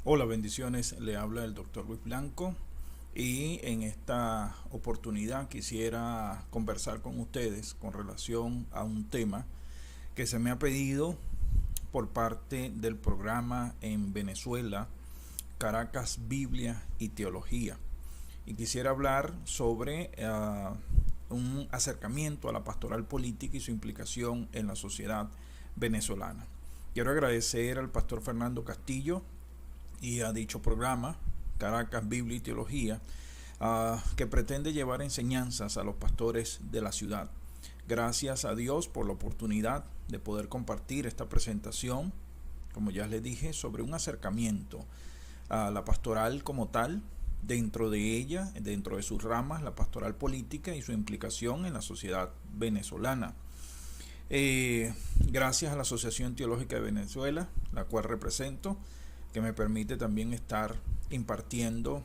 Hola, bendiciones. Le habla el doctor Luis Blanco y en esta oportunidad quisiera conversar con ustedes con relación a un tema que se me ha pedido por parte del programa en Venezuela, Caracas, Biblia y Teología. Y quisiera hablar sobre un acercamiento a la pastoral política y su implicación en la sociedad venezolana. Quiero agradecer al pastor Fernando Castillo y a dicho programa, Caracas, Biblia y Teología, que pretende llevar enseñanzas a los pastores de la ciudad. Gracias a Dios por la oportunidad de poder compartir esta presentación, como ya les dije, sobre un acercamiento a la pastoral como tal, dentro de ella, dentro de sus ramas, la pastoral política y su implicación en la sociedad venezolana. Gracias a la Asociación Teológica de Venezuela, la cual represento, que me permite también estar impartiendo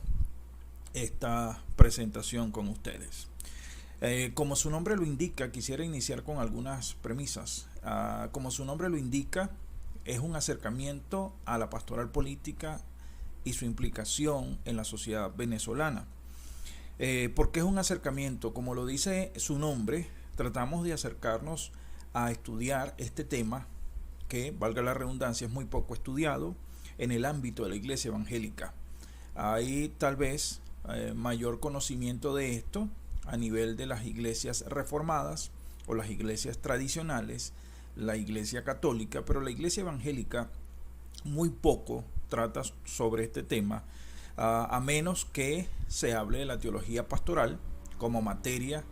esta presentación con ustedes. Como su nombre lo indica, quisiera iniciar con algunas premisas. Como su nombre lo indica, es un acercamiento a la pastoral política y su implicación en la sociedad venezolana. ¿Por qué es un acercamiento? Como lo dice su nombre, tratamos de acercarnos a estudiar este tema que, valga la redundancia, es muy poco estudiado en el ámbito de la iglesia evangélica. Hay tal vez mayor conocimiento de esto a nivel de las iglesias reformadas o las iglesias tradicionales, la iglesia católica, pero la iglesia evangélica muy poco trata sobre este tema, a menos que se hable de la teología pastoral como materia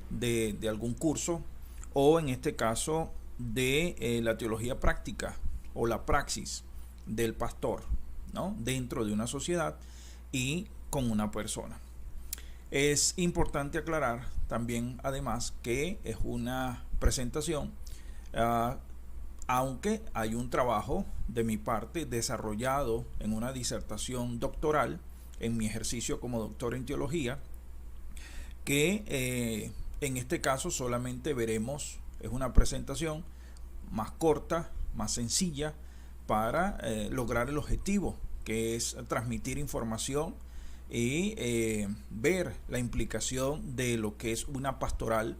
de algún curso, o en este caso de la teología práctica o la praxis del pastor, ¿no?, dentro de una sociedad y con una persona. Es importante aclarar también, además, que es una presentación, aunque hay un trabajo de mi parte desarrollado en una disertación doctoral en mi ejercicio como doctor en teología, que en este caso solamente veremos, es una presentación más corta, más sencilla, para lograr el objetivo, que es transmitir información y ver la implicación de lo que es una pastoral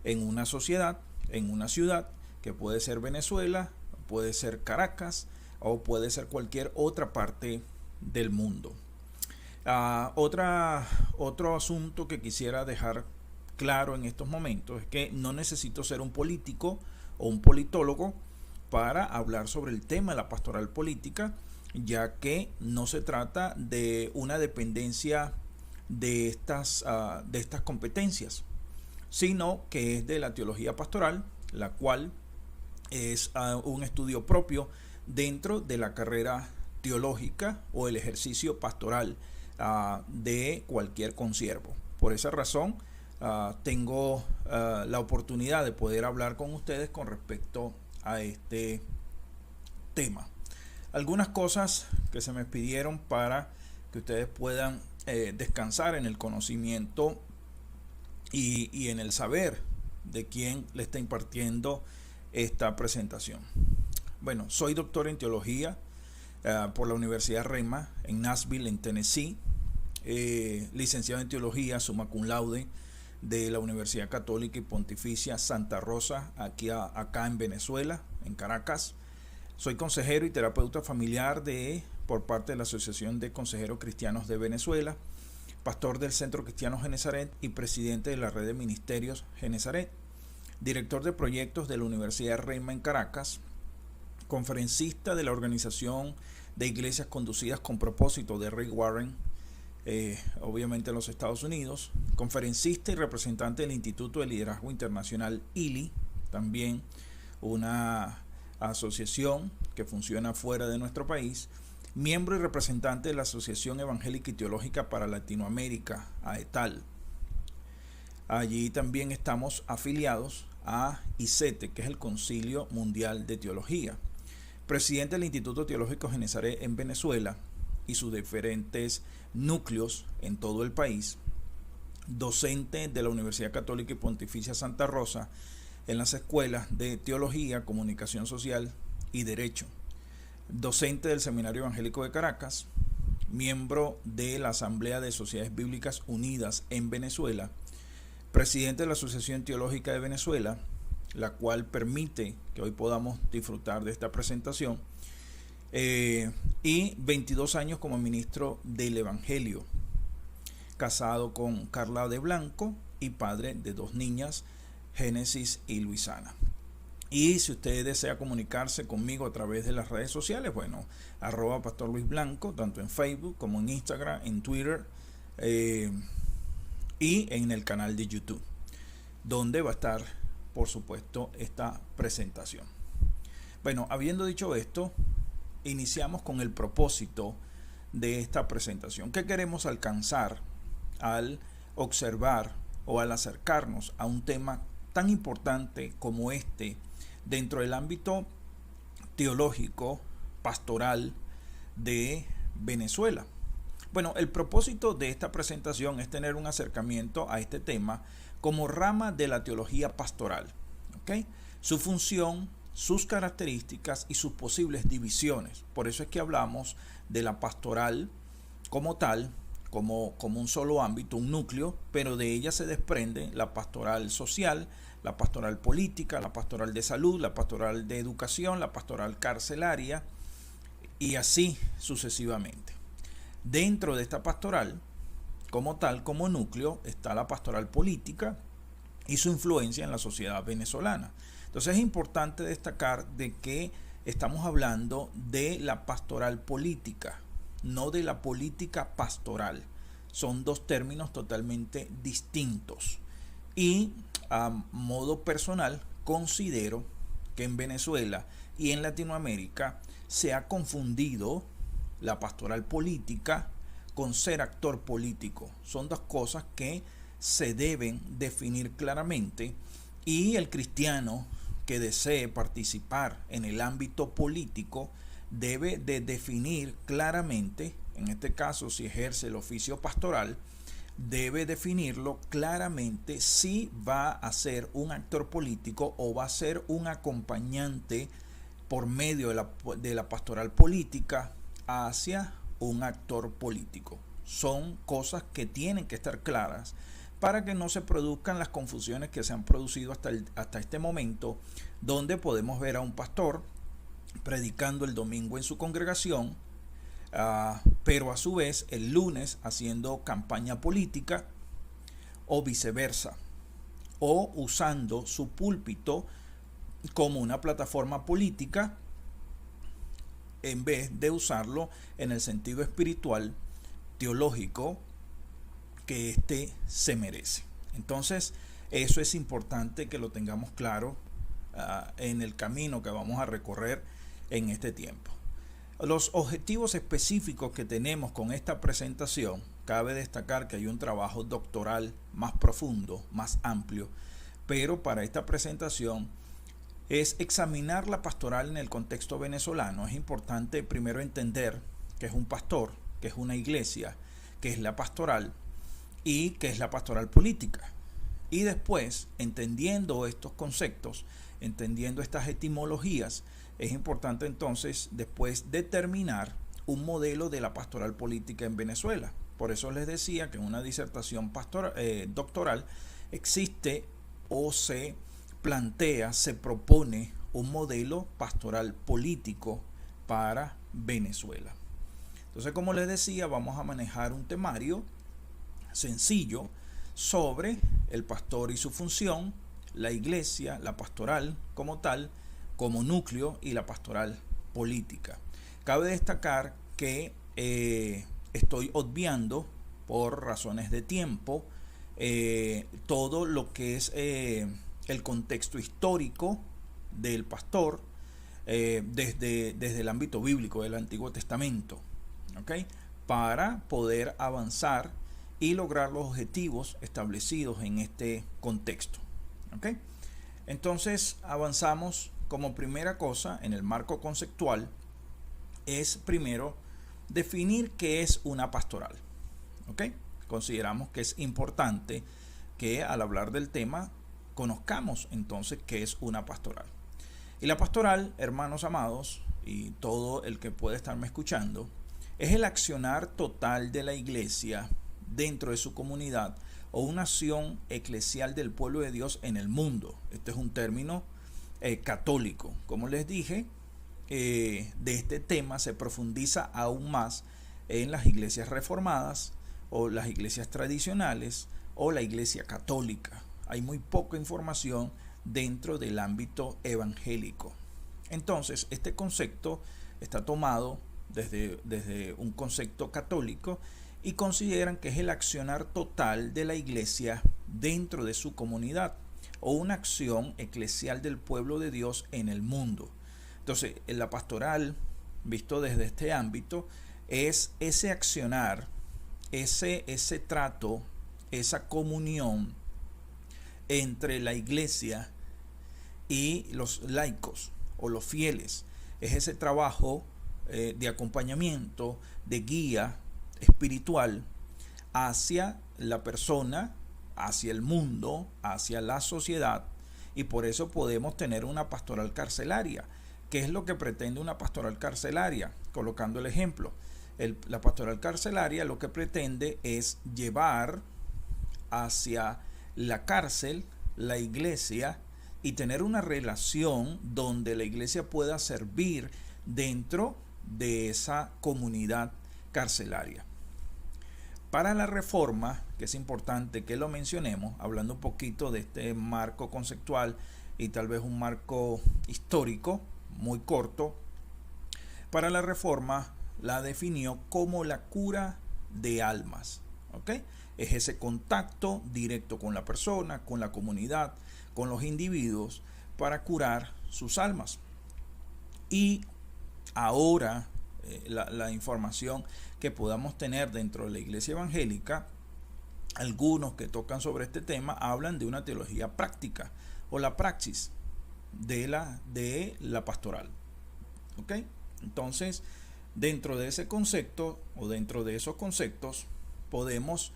en una sociedad, en una ciudad, que puede ser Venezuela, puede ser Caracas o puede ser cualquier otra parte del mundo. Otro asunto que quisiera dejar claro en estos momentos es que no necesito ser un político o un politólogo para hablar sobre el tema de la pastoral política, ya que no se trata de una dependencia de estas competencias, sino que es de la teología pastoral, la cual es un estudio propio dentro de la carrera teológica o el ejercicio pastoral de cualquier consiervo. Por esa razón, tengo la oportunidad de poder hablar con ustedes con respecto a este tema. Algunas cosas que se me pidieron para que ustedes puedan descansar en el conocimiento y en el saber de quién le está impartiendo esta presentación. Bueno, soy doctor en teología por la Universidad Rema en Nashville, en Tennessee, licenciado en teología summa cum laude de la Universidad Católica y Pontificia Santa Rosa, acá en Venezuela, en Caracas. Soy consejero y terapeuta familiar por parte de la Asociación de Consejeros Cristianos de Venezuela, pastor del Centro Cristiano Genesaret y presidente de la Red de Ministerios Genesaret, director de proyectos de la Universidad Rema en Caracas, conferencista de la Organización de Iglesias Conducidas con Propósito de Rick Warren, obviamente en los Estados Unidos, conferencista y representante del Instituto de Liderazgo Internacional ILI, también una asociación que funciona fuera de nuestro país, miembro y representante de la Asociación Evangélica y Teológica para Latinoamérica, AETAL. Allí también estamos afiliados a ICETE, que es el Concilio Mundial de Teología, presidente del Instituto Teológico Genesaret en Venezuela y sus diferentes núcleos en todo el país, docente de la Universidad Católica y Pontificia Santa Rosa en las escuelas de Teología, Comunicación Social y Derecho. docente del Seminario Evangélico de Caracas, miembro de la Asamblea de Sociedades Bíblicas Unidas en Venezuela, presidente de la Asociación Teológica de Venezuela, la cual permite que hoy podamos disfrutar de esta presentación, y 22 años como ministro del Evangelio, casado con Carla de Blanco y padre de 2 niñas, Génesis y Luisana. Y si usted desea comunicarse conmigo a través de las redes sociales, bueno, @Pastor Luis Blanco, tanto en Facebook como en Instagram, en Twitter, y en el canal de YouTube, donde va a estar, por supuesto, esta presentación. Bueno, habiendo dicho esto, iniciamos con el propósito de esta presentación. ¿Qué queremos alcanzar al observar o al acercarnos a un tema tan importante como este dentro del ámbito teológico, pastoral de Venezuela? Bueno, el propósito de esta presentación es tener un acercamiento a este tema como rama de la teología pastoral, ¿ok? Su función, sus características y sus posibles divisiones. Por eso es que hablamos de la pastoral como tal, como un solo ámbito, un núcleo, pero de ella se desprende la pastoral social, la pastoral política, la pastoral de salud, la pastoral de educación, la pastoral carcelaria y así sucesivamente. Dentro de esta pastoral, como tal, como núcleo, está la pastoral política y su influencia en la sociedad venezolana. Entonces es importante destacar de que estamos hablando de la pastoral política, no de la política pastoral. Son 2 términos totalmente distintos. Y a modo personal, considero que en Venezuela y en Latinoamérica se ha confundido la pastoral política con ser actor político. Son 2 cosas que se deben definir claramente, y el cristiano que desee participar en el ámbito político debe de definir claramente, en este caso si ejerce el oficio pastoral, debe definirlo claramente si va a ser un actor político o va a ser un acompañante por medio de la pastoral política hacia un actor político. Son cosas que tienen que estar claras para que no se produzcan las confusiones que se han producido hasta este momento, donde podemos ver a un pastor predicando el domingo en su congregación, pero a su vez el lunes haciendo campaña política, o viceversa, o usando su púlpito como una plataforma política en vez de usarlo en el sentido espiritual, teológico, que éste se merece. Entonces, eso es importante que lo tengamos claro en el camino que vamos a recorrer en este tiempo. Los objetivos específicos que tenemos con esta presentación, cabe destacar que hay un trabajo doctoral más profundo, más amplio, pero para esta presentación es examinar la pastoral en el contexto venezolano. Es importante primero entender qué es un pastor, qué es una iglesia, qué es la pastoral y qué es la pastoral política. Y después, entendiendo estos conceptos, entendiendo estas etimologías, es importante entonces después determinar un modelo de la pastoral política en Venezuela. Por eso les decía que en una disertación doctoral existe o se plantea, se propone un modelo pastoral político para Venezuela. Entonces, como les decía, vamos a manejar un temario sencillo sobre el pastor y su función, la iglesia, la pastoral como tal, como núcleo, y la pastoral política. Cabe destacar que estoy obviando, por razones de tiempo, todo lo que es el contexto histórico del pastor desde el ámbito bíblico del Antiguo Testamento, ¿okay? Para poder avanzar y lograr los objetivos establecidos en este contexto, ¿okay? Entonces avanzamos. Como primera cosa en el marco conceptual es primero definir qué es una pastoral, ¿okay? Consideramos que es importante que al hablar del tema conozcamos entonces qué es una pastoral. Y la pastoral, hermanos amados, y todo el que puede estarme escuchando, es el accionar total de la iglesia dentro de su comunidad o una acción eclesial del pueblo de Dios en el mundo. Este es un término católico. Como les dije, de este tema se profundiza aún más en las iglesias reformadas o las iglesias tradicionales o la iglesia católica. Hay muy poca información dentro del ámbito evangélico. Entonces, este concepto está tomado desde un concepto católico y consideran que es el accionar total de la iglesia dentro de su comunidad o una acción eclesial del pueblo de Dios en el mundo. Entonces, la pastoral, visto desde este ámbito, es ese accionar, ese trato, esa comunión entre la iglesia y los laicos o los fieles. Es ese trabajo de acompañamiento, de guía espiritual hacia la persona, hacia el mundo, hacia la sociedad, y por eso podemos tener una pastoral carcelaria. ¿Qué es lo que pretende una pastoral carcelaria? Colocando el ejemplo, la pastoral carcelaria lo que pretende es llevar hacia la cárcel la iglesia y tener una relación donde la iglesia pueda servir dentro de esa comunidad carcelaria. Para la reforma, que es importante que lo mencionemos, hablando un poquito de este marco conceptual y tal vez un marco histórico muy corto, para la reforma la definió como la cura de almas. ¿Ok? Es ese contacto directo con la persona, con la comunidad, con los individuos para curar sus almas. Y ahora la información que podamos tener dentro de la iglesia evangélica, algunos que tocan sobre este tema hablan de una teología práctica o la praxis de la pastoral. ¿Ok? Entonces, dentro de ese concepto o dentro de esos conceptos podemos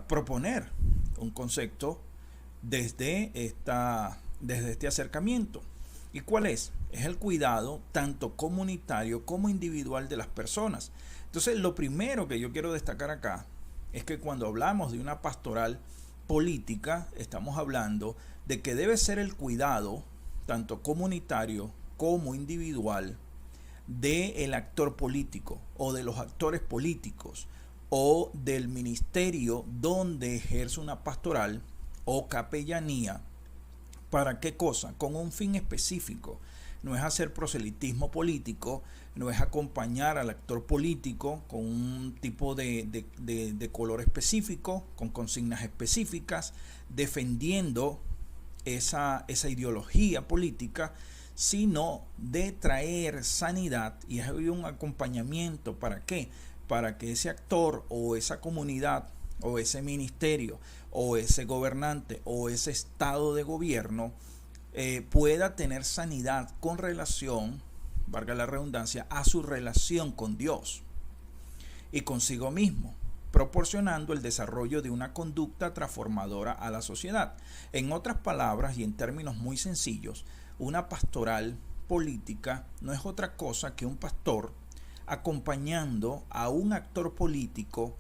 proponer un concepto desde este acercamiento. ¿Y cuál es? Es el cuidado tanto comunitario como individual de las personas. Entonces, lo primero que yo quiero destacar acá es que cuando hablamos de una pastoral política, estamos hablando de que debe ser el cuidado tanto comunitario como individual del actor político o de los actores políticos o del ministerio donde ejerce una pastoral o capellanía. ¿Para qué cosa? Con un fin específico. No es hacer proselitismo político, no es acompañar al actor político con un tipo de color específico, con consignas específicas, defendiendo esa ideología política, sino de traer sanidad y es un acompañamiento. ¿Para qué? Para que ese actor o esa comunidad o ese ministerio o ese gobernante o ese estado de gobierno pueda tener sanidad con relación, valga la redundancia, a su relación con Dios y consigo mismo, proporcionando el desarrollo de una conducta transformadora a la sociedad. En otras palabras y en términos muy sencillos, una pastoral política no es otra cosa que un pastor acompañando a un actor político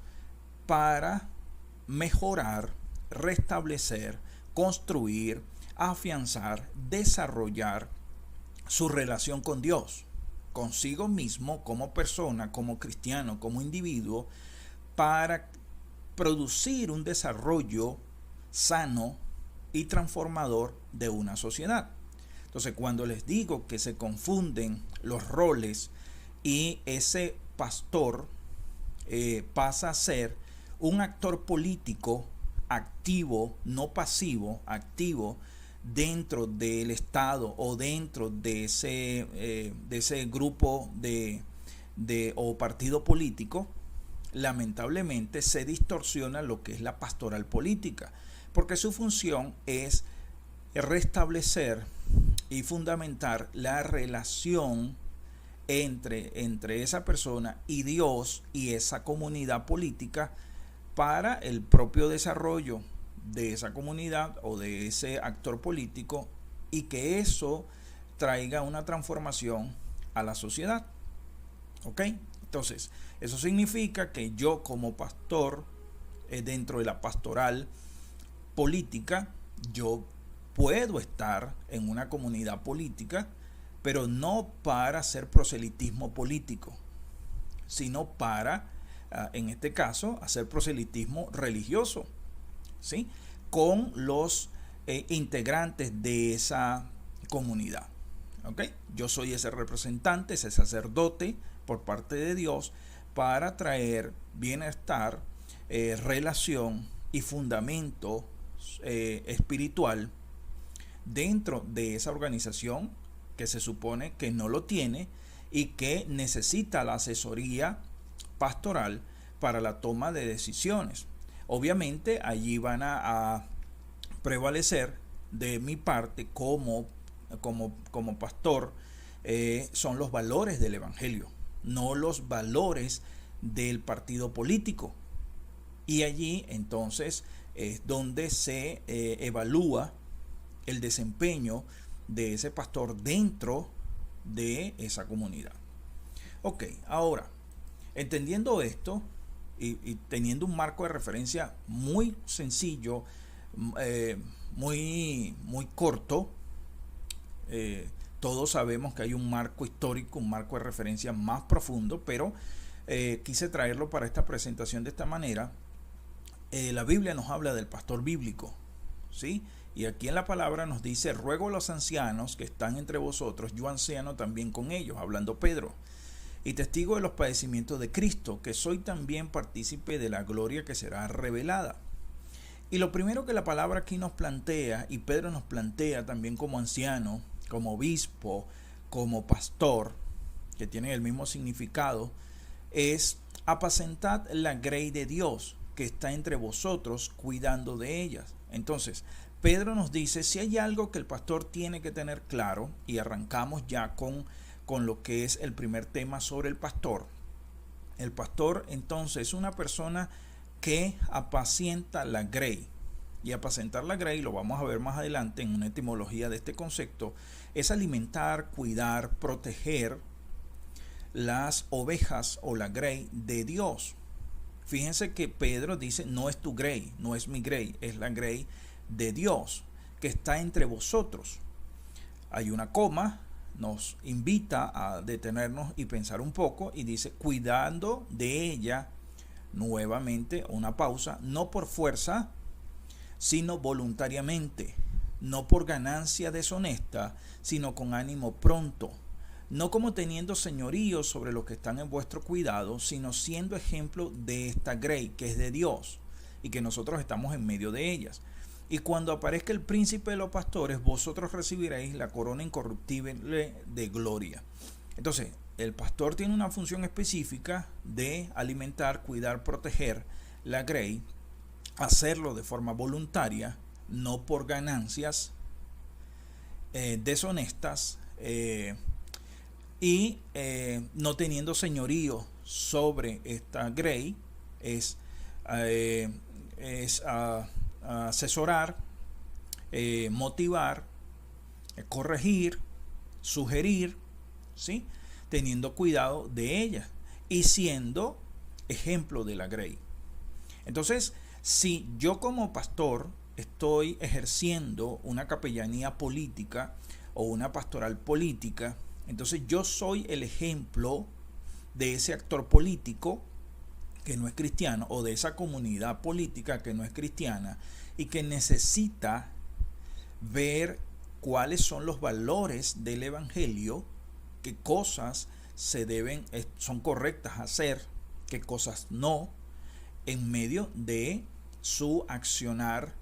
para mejorar, restablecer, construir, afianzar, desarrollar su relación con Dios, consigo mismo como persona, como cristiano, como individuo, para producir un desarrollo sano y transformador de una sociedad. Entonces, cuando les digo que se confunden los roles y ese pastor pasa a ser un actor político activo, no pasivo, activo dentro del Estado o dentro de ese grupo o partido político, lamentablemente se distorsiona lo que es la pastoral política, porque su función es restablecer y fundamentar la relación entre esa persona y Dios y esa comunidad política para el propio desarrollo de esa comunidad o de ese actor político, y que eso traiga una transformación a la sociedad. ¿Ok? Entonces, eso significa que yo como pastor, dentro de la pastoral política, yo puedo estar en una comunidad política, pero no para hacer proselitismo político, sino para, en este caso, hacer proselitismo religioso, ¿sí? Con los integrantes de esa comunidad. ¿Ok? Yo soy ese representante, ese sacerdote por parte de Dios para traer bienestar, relación y fundamento espiritual dentro de esa organización que se supone que no lo tiene y que necesita la asesoría pastoral para la toma de decisiones. Obviamente allí van a prevalecer de mi parte como pastor, son los valores del evangelio, no los valores del partido político. Y allí entonces es donde se evalúa el desempeño de ese pastor dentro de esa comunidad. Ok, ahora, entendiendo esto y teniendo un marco de referencia muy sencillo, muy corto, todos sabemos que hay un marco histórico, un marco de referencia más profundo, pero quise traerlo para esta presentación de esta manera. La Biblia nos habla del pastor bíblico, ¿sí? Y aquí en la palabra nos dice: ruego a los ancianos que están entre vosotros, yo anciano también con ellos, hablando Pedro, y testigo de los padecimientos de Cristo, que soy también partícipe de la gloria que será revelada. Y lo primero que la palabra aquí nos plantea, y Pedro nos plantea también como anciano, como obispo, como pastor, que tienen el mismo significado, es: apacentad la grey de Dios que está entre vosotros, cuidando de ellas. Entonces, Pedro nos dice, si hay algo que el pastor tiene que tener claro, y arrancamos ya con lo que es el primer tema sobre el pastor. El pastor entonces es una persona que apacienta la grey. Y apacentar la grey, lo vamos a ver más adelante en una etimología de este concepto, es alimentar, cuidar, proteger las ovejas o la grey de Dios. Fíjense que Pedro dice, no es tu grey, no es mi grey, es la grey de Dios que está entre vosotros. Hay una coma, nos invita a detenernos y pensar un poco, y dice, cuidando de ella, nuevamente una pausa, no por fuerza, sino voluntariamente, no por ganancia deshonesta, sino con ánimo pronto, no como teniendo señorío sobre los que están en vuestro cuidado, sino siendo ejemplo de esta grey que es de Dios y que nosotros estamos en medio de ellas. Y cuando aparezca el príncipe de los pastores, vosotros recibiréis la corona incorruptible de gloria. Entonces, el pastor tiene una función específica de alimentar, cuidar, proteger la grey, hacerlo de forma voluntaria, no por ganancias deshonestas, y no teniendo señorío sobre esta grey, es asesorar, motivar, corregir, sugerir, ¿sí? Teniendo cuidado de ella y siendo ejemplo de la grey. Entonces, si yo como pastor estoy ejerciendo una capellanía política o una pastoral política, entonces yo soy el ejemplo de ese actor político que no es cristiano, o de esa comunidad política que no es cristiana y que necesita ver cuáles son los valores del evangelio, qué cosas son correctas hacer, qué cosas no, en medio de su accionar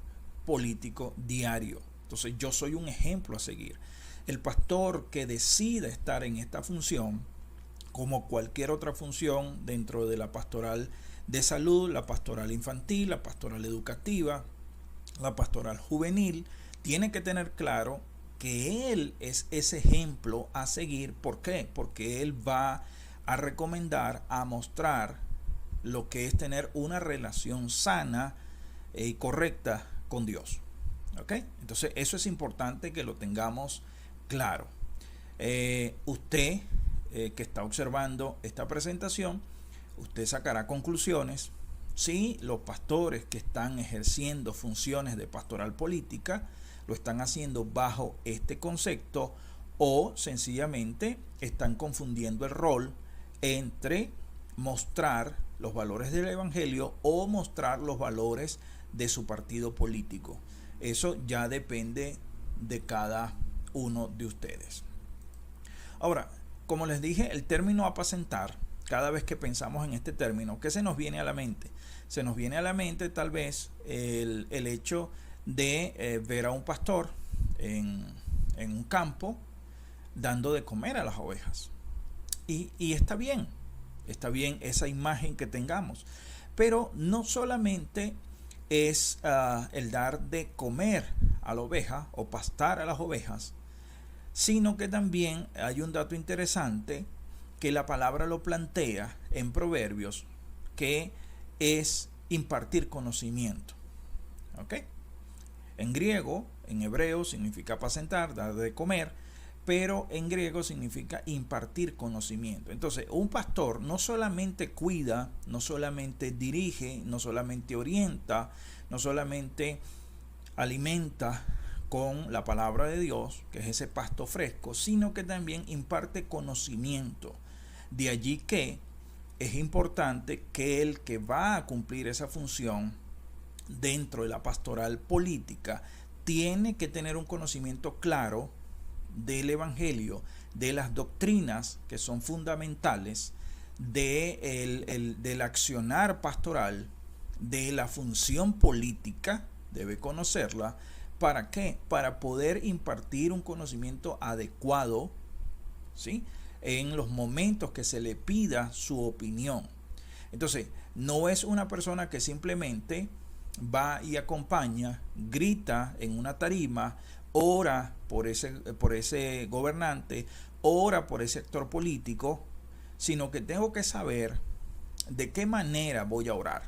político diario. Entonces yo soy un ejemplo a seguir. El pastor que decida estar en esta función, como cualquier otra función dentro de la pastoral de salud, la pastoral infantil, la pastoral educativa, la pastoral juvenil, tiene que tener claro que él es ese ejemplo a seguir. ¿Por qué? Porque él va a recomendar, a mostrar lo que es tener una relación sana y correcta con Dios. ¿Ok? Entonces eso es importante que lo tengamos claro. Usted que está observando esta presentación, usted sacará conclusiones si los pastores que están ejerciendo funciones de pastoral política lo están haciendo bajo este concepto o sencillamente están confundiendo el rol entre mostrar los valores del evangelio o mostrar los valores de su partido político. Eso ya depende de cada uno de ustedes. Ahora, como les dije, el término apacentar, cada vez que pensamos en este término, ¿qué se nos viene a la mente? Se nos viene a la mente tal vez el hecho de ver a un pastor en un campo dando de comer a las ovejas. Y está bien esa imagen que tengamos. Pero no solamente es el dar de comer a la oveja o pastar a las ovejas, sino que también hay un dato interesante que la palabra lo plantea en Proverbios, que es impartir conocimiento. ¿Ok? En griego, en hebreo significa apacentar, dar de comer, pero en griego significa impartir conocimiento. Entonces, un pastor no solamente cuida, no solamente dirige, no solamente orienta, no solamente alimenta con la palabra de Dios, que es ese pasto fresco, sino que también imparte conocimiento. De allí que es importante que el que va a cumplir esa función dentro de la pastoral política tiene que tener un conocimiento claro del evangelio, de las doctrinas que son fundamentales del accionar pastoral, de la función política, debe conocerla. ¿Para qué? Para poder impartir un conocimiento adecuado, ¿sí?, en los momentos que se le pida su opinión. Entonces, no es una persona que simplemente va y acompaña, grita en una tarima, ora por ese gobernante, ora por ese actor político, sino que tengo que saber de qué manera voy a orar,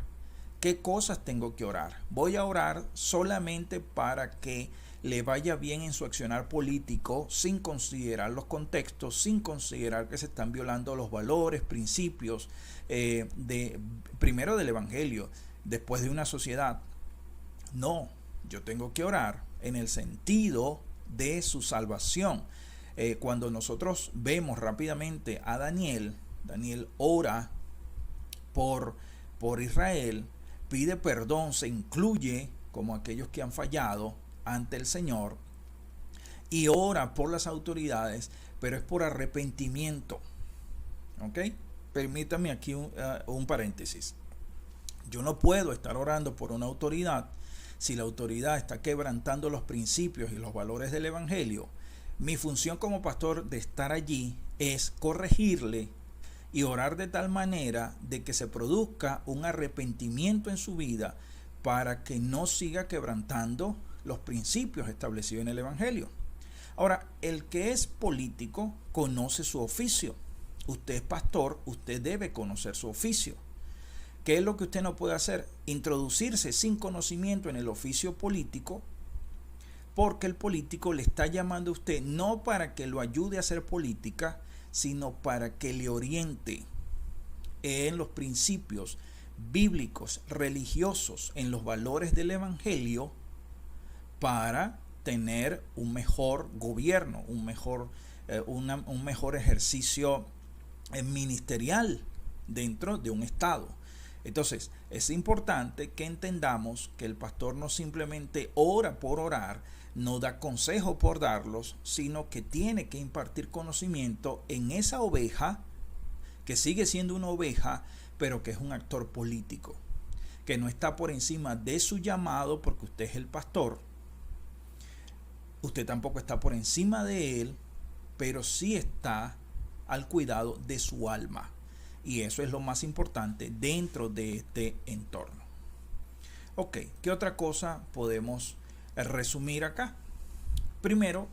qué cosas tengo que orar. Voy a orar solamente para que le vaya bien en su accionar político, sin considerar los contextos, sin considerar que se están violando los valores, principios, primero del evangelio, después de una sociedad. No, yo tengo que orar en el sentido de su salvación. Cuando nosotros vemos rápidamente a Daniel ora por Israel, pide perdón, se incluye como aquellos que han fallado ante el Señor y ora por las autoridades, pero es por arrepentimiento. ¿Ok? Permítame aquí un paréntesis. Yo no puedo estar orando por una autoridad si la autoridad está quebrantando los principios y los valores del evangelio. Mi función como pastor de estar allí es corregirle y orar de tal manera de que se produzca un arrepentimiento en su vida para que no siga quebrantando los principios establecidos en el evangelio. Ahora, el que es político conoce su oficio. Usted es pastor, usted debe conocer su oficio. ¿Qué es lo que usted no puede hacer? Introducirse sin conocimiento en el oficio político, porque el político le está llamando a usted no para que lo ayude a hacer política, sino para que le oriente en los principios bíblicos, religiosos, en los valores del evangelio, para tener un mejor gobierno, un mejor ejercicio ministerial dentro de un estado. Entonces, es importante que entendamos que el pastor no simplemente ora por orar, no da consejo por darlos, sino que tiene que impartir conocimiento en esa oveja, que sigue siendo una oveja, pero que es un actor político, que no está por encima de su llamado, porque usted es el pastor. Usted tampoco está por encima de él, pero sí está al cuidado de su alma. Y eso es lo más importante dentro de este entorno. Ok, ¿qué otra cosa podemos resumir acá? Primero,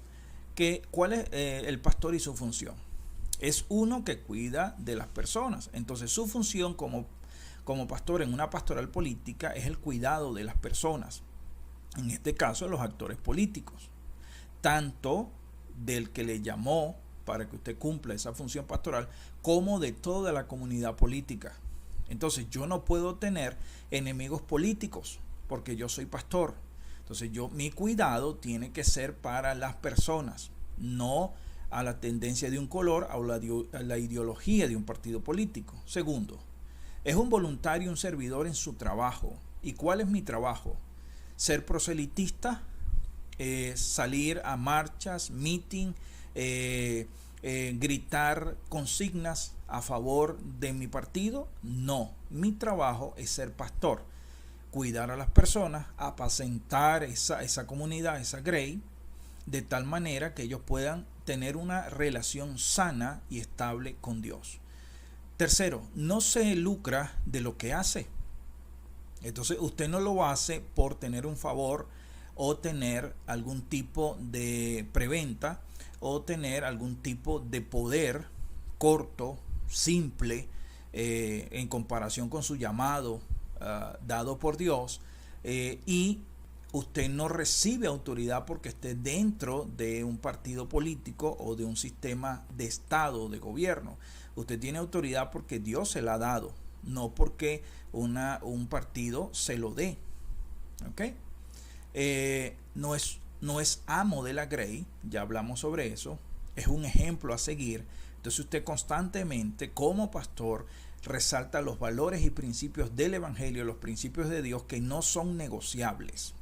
¿cuál es el pastor y su función? Es uno que cuida de las personas. Entonces, su función como pastor en una pastoral política es el cuidado de las personas. En este caso, los actores políticos. Tanto del que le llamó para que usted cumpla esa función pastoral, como de toda la comunidad política. Entonces yo no puedo tener enemigos políticos porque yo soy pastor. Entonces mi cuidado tiene que ser para las personas, no a la tendencia de un color o a la ideología de un partido político. Segundo, es un voluntario, un servidor en su trabajo. ¿Y cuál es mi trabajo? Ser proselitista, salir a marchas, meeting, gritar consignas a favor de mi partido. No, mi trabajo es ser pastor, cuidar a las personas, apacentar esa comunidad, esa grey, de tal manera que ellos puedan tener una relación sana y estable con Dios. Tercero, no se lucra de lo que hace. Entonces usted no lo hace por tener un favor o tener algún tipo de preventa o tener algún tipo de poder corto, simple, en comparación con su llamado dado por Dios, y usted no recibe autoridad porque esté dentro de un partido político o de un sistema de Estado, de gobierno. Usted tiene autoridad porque Dios se la ha dado, no porque un partido se lo dé. ¿Ok? No es amo de la grey, ya hablamos sobre eso, es un ejemplo a seguir. Entonces usted constantemente como pastor resalta los valores y principios del evangelio, los principios de Dios que no son negociables.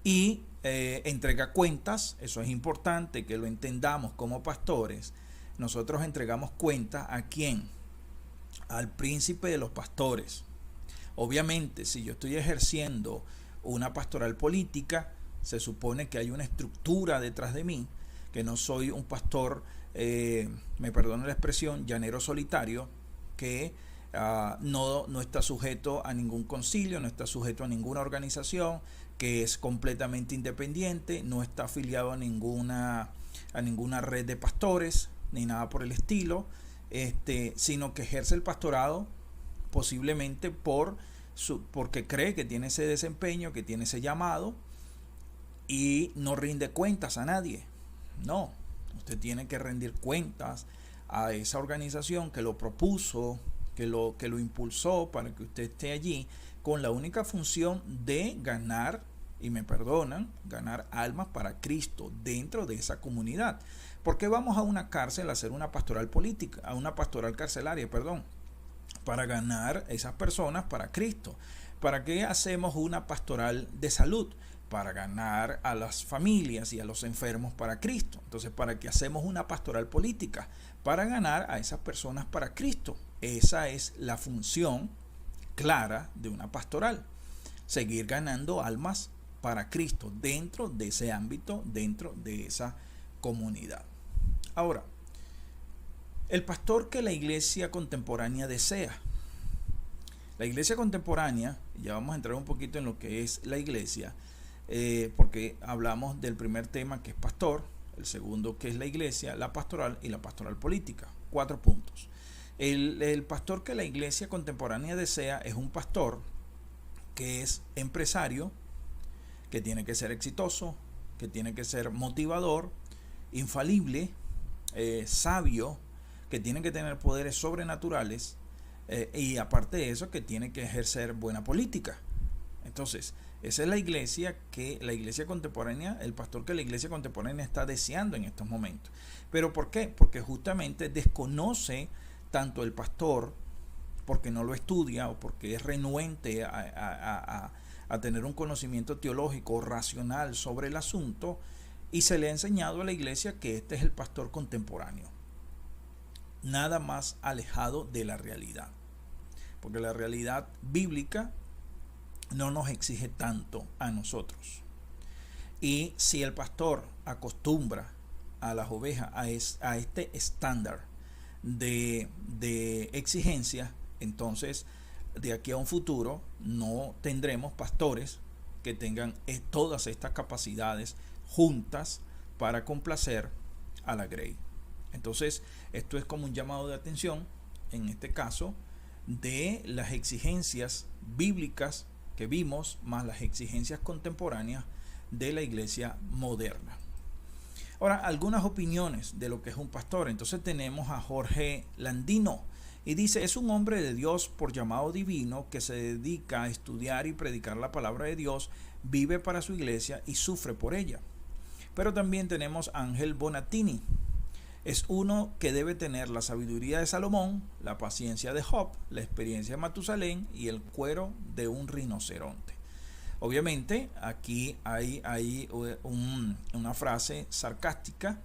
Y entrega cuentas, eso es importante que lo entendamos como pastores. Nosotros entregamos cuentas ¿a quién? Al príncipe de los pastores. Obviamente, si yo estoy ejerciendo una pastoral política, se supone que hay una estructura detrás de mí, que no soy un pastor, me perdona la expresión, llanero solitario, que no está sujeto a ningún concilio, no está sujeto a ninguna organización, que es completamente independiente, no está afiliado a ninguna red de pastores, ni nada por el estilo, sino que ejerce el pastorado posiblemente porque cree que tiene ese desempeño, que tiene ese llamado, y no rinde cuentas a nadie. No, usted tiene que rendir cuentas a esa organización que lo propuso, que lo impulsó para que usted esté allí, con la única función de ganar, y me perdonan, ganar almas para Cristo dentro de esa comunidad. ¿Por qué vamos a una cárcel a hacer una pastoral política, a una pastoral carcelaria, perdón? Para ganar esas personas para Cristo. ¿Para qué hacemos una pastoral de salud? Para ganar a las familias y a los enfermos para Cristo. Entonces, ¿para qué hacemos una pastoral política? Para ganar a esas personas para Cristo. Esa es la función clara de una pastoral. Seguir ganando almas para Cristo dentro de ese ámbito, dentro de esa comunidad. Ahora, el pastor que la iglesia contemporánea desea. La iglesia contemporánea, ya vamos a entrar un poquito en lo que es la iglesia, porque hablamos del primer tema que es pastor, el segundo que es la iglesia, la pastoral y la pastoral política. 4 puntos. El pastor que la iglesia contemporánea desea es un pastor que es empresario, que tiene que ser exitoso, que tiene que ser motivador, infalible, sabio, que tiene que tener poderes sobrenaturales, y aparte de eso que tiene que ejercer buena política. Entonces, esa es la iglesia contemporánea, el pastor que la iglesia contemporánea está deseando en estos momentos. ¿Pero por qué? Porque justamente desconoce tanto el pastor, porque no lo estudia o porque es renuente a tener un conocimiento teológico racional sobre el asunto, y se le ha enseñado a la iglesia que este es el pastor contemporáneo. Nada más alejado de la realidad, porque la realidad bíblica no nos exige tanto a nosotros. Y si el pastor acostumbra a las ovejas a este estándar de exigencia, entonces de aquí a un futuro no tendremos pastores que tengan todas estas capacidades juntas para complacer a la grey. Entonces esto es como un llamado de atención, en este caso, de las exigencias bíblicas que vimos, más las exigencias contemporáneas de la iglesia moderna. Ahora, algunas opiniones de lo que es un pastor. Entonces tenemos a Jorge Landino y dice: es un hombre de Dios por llamado divino que se dedica a estudiar y predicar la palabra de Dios, vive para su iglesia y sufre por ella. Pero también tenemos a Ángel Bonatini. Es uno que debe tener la sabiduría de Salomón, la paciencia de Job, la experiencia de Matusalén y el cuero de un rinoceronte. Obviamente aquí hay una frase sarcástica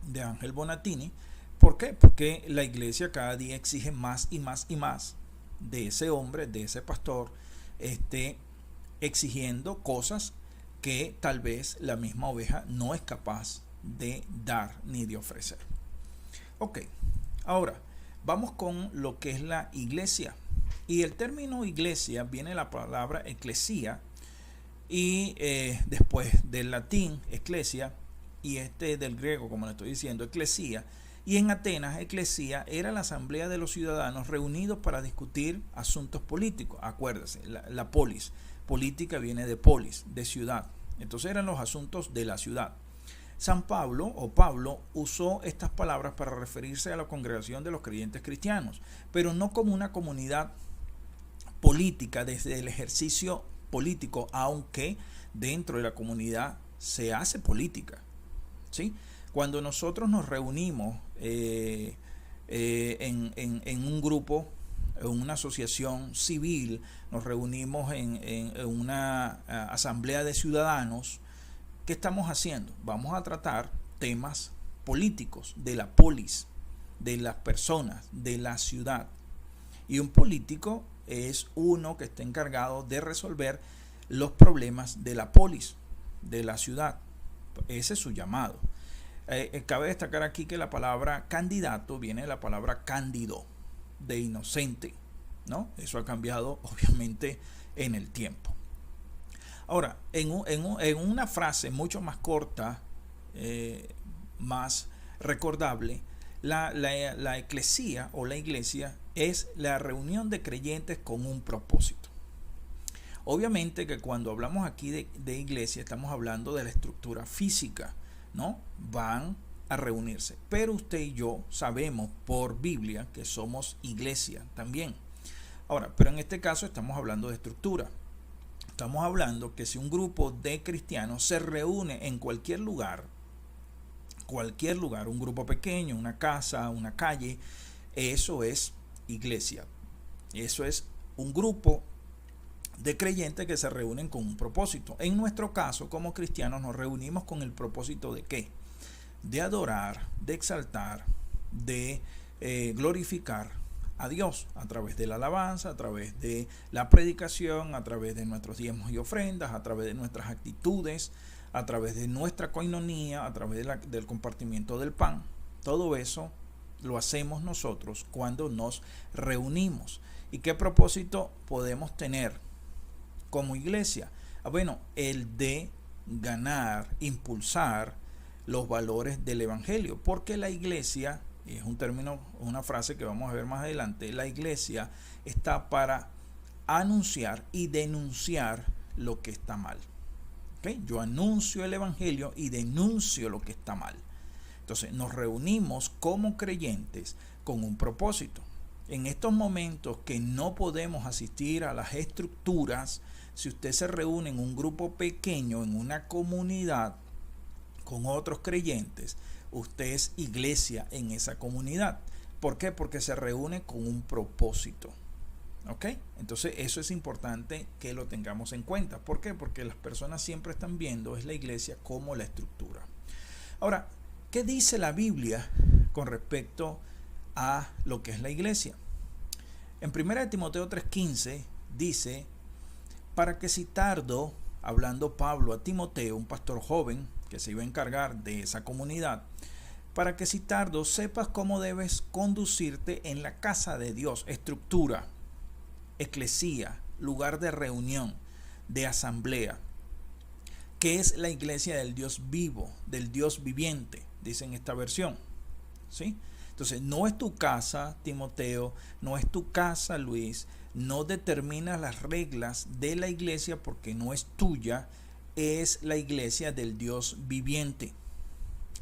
de Ángel Bonatini. ¿Por qué? Porque la iglesia cada día exige más y más y más de ese hombre, de ese pastor, exigiendo cosas que tal vez la misma oveja no es capaz de dar ni de ofrecer. Ok, ahora vamos con lo que es la iglesia. Y el término iglesia viene de la palabra eclesia y después del latín eclesia y del griego, como le estoy diciendo, eclesia. Y en Atenas, eclesia era la asamblea de los ciudadanos reunidos para discutir asuntos políticos. Acuérdese, la polis, política viene de polis, de ciudad. Entonces eran los asuntos de la ciudad. San Pablo o Pablo usó estas palabras para referirse a la congregación de los creyentes cristianos, pero no como una comunidad política desde el ejercicio político, aunque dentro de la comunidad se hace política, ¿sí? Cuando nosotros nos reunimos en un grupo, en una asociación civil, nos reunimos en una asamblea de ciudadanos, ¿qué estamos haciendo? Vamos a tratar temas políticos de la polis, de las personas, de la ciudad. Y un político es uno que está encargado de resolver los problemas de la polis, de la ciudad. Ese es su llamado. Cabe destacar aquí que la palabra candidato viene de la palabra cándido, de inocente, ¿no? Eso ha cambiado obviamente en el tiempo. Ahora, en una frase mucho más corta, más recordable, la eclesía o la iglesia es la reunión de creyentes con un propósito. Obviamente que cuando hablamos aquí de iglesia estamos hablando de la estructura física, ¿no? Van a reunirse. Pero usted y yo sabemos por Biblia que somos iglesia también. Ahora, pero en este caso estamos hablando de estructura. Estamos hablando que si un grupo de cristianos se reúne en cualquier lugar, un grupo pequeño, una casa, una calle, eso es iglesia. Eso es un grupo de creyentes que se reúnen con un propósito. En nuestro caso, como cristianos, nos reunimos con el propósito de ¿qué? De adorar, de exaltar, de glorificar a Dios a través de la alabanza, a través de la predicación, a través de nuestros diezmos y ofrendas, a través de nuestras actitudes, a través de nuestra coinonía, a través del compartimiento del pan. Todo eso lo hacemos nosotros cuando nos reunimos. ¿Y qué propósito podemos tener como iglesia? Bueno, el de ganar, impulsar los valores del evangelio, porque la iglesia, y es un término, una frase que vamos a ver más adelante, la iglesia está para anunciar y denunciar lo que está mal. ¿Okay? Yo anuncio el evangelio y denuncio lo que está mal. Entonces nos reunimos como creyentes con un propósito. En estos momentos que no podemos asistir a las estructuras, si usted se reúne en un grupo pequeño, en una comunidad con otros creyentes, usted es iglesia en esa comunidad. ¿Por qué? Porque se reúne con un propósito. ¿Ok? Entonces eso es importante que lo tengamos en cuenta. ¿Por qué? Porque las personas siempre están viendo es la iglesia como la estructura. Ahora, ¿qué dice la Biblia con respecto a lo que es la iglesia? En 1 Timoteo 3:15 dice: para que si tardo, hablando Pablo a Timoteo, un pastor joven que se iba a encargar de esa comunidad, para que si tardo sepas cómo debes conducirte en la casa de Dios, estructura, eclesía, lugar de reunión, de asamblea, que es la iglesia del Dios vivo, del Dios viviente, dice en esta versión, ¿sí? Entonces, no es tu casa, Timoteo, no es tu casa, Luis, no determina las reglas de la iglesia porque no es tuya, es la iglesia del Dios viviente.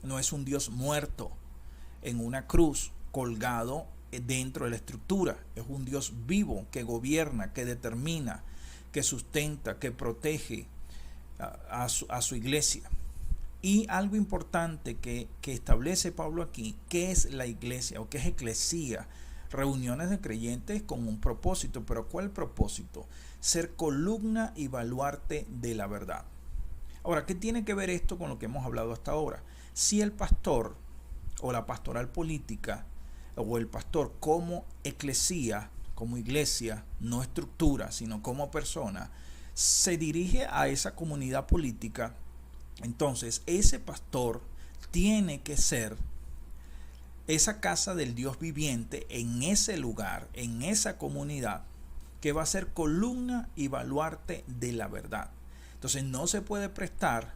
no es un Dios muerto en una cruz colgado dentro de la estructura. Es un Dios vivo que gobierna, que determina, que sustenta, que protege a su iglesia. Y algo importante que establece Pablo aquí, ¿qué es la iglesia o qué es eclesía? Reuniones de creyentes con un propósito. ¿Pero cuál propósito? Ser columna y baluarte de la verdad. Ahora, ¿qué tiene que ver esto con lo que hemos hablado hasta ahora? Si el pastor o la pastoral política o el pastor como eclesía, como iglesia, no estructura, sino como persona, se dirige a esa comunidad política, entonces ese pastor tiene que ser esa casa del Dios viviente en ese lugar, en esa comunidad, que va a ser columna y baluarte de la verdad. Entonces no se puede prestar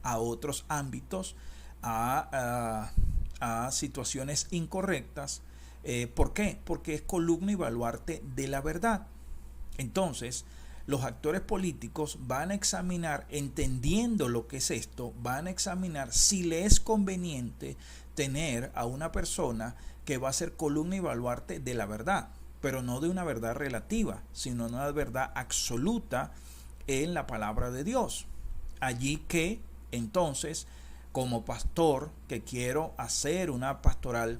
a otros ámbitos, a situaciones incorrectas. ¿Por qué? Porque es columna y baluarte de la verdad. Entonces, los actores políticos van a examinar, entendiendo lo que es esto, van a examinar si le es conveniente tener a una persona que va a ser columna y baluarte de la verdad, pero no de una verdad relativa, sino una verdad absoluta en la palabra de Dios. Allí que, entonces, como pastor que quiero hacer una pastoral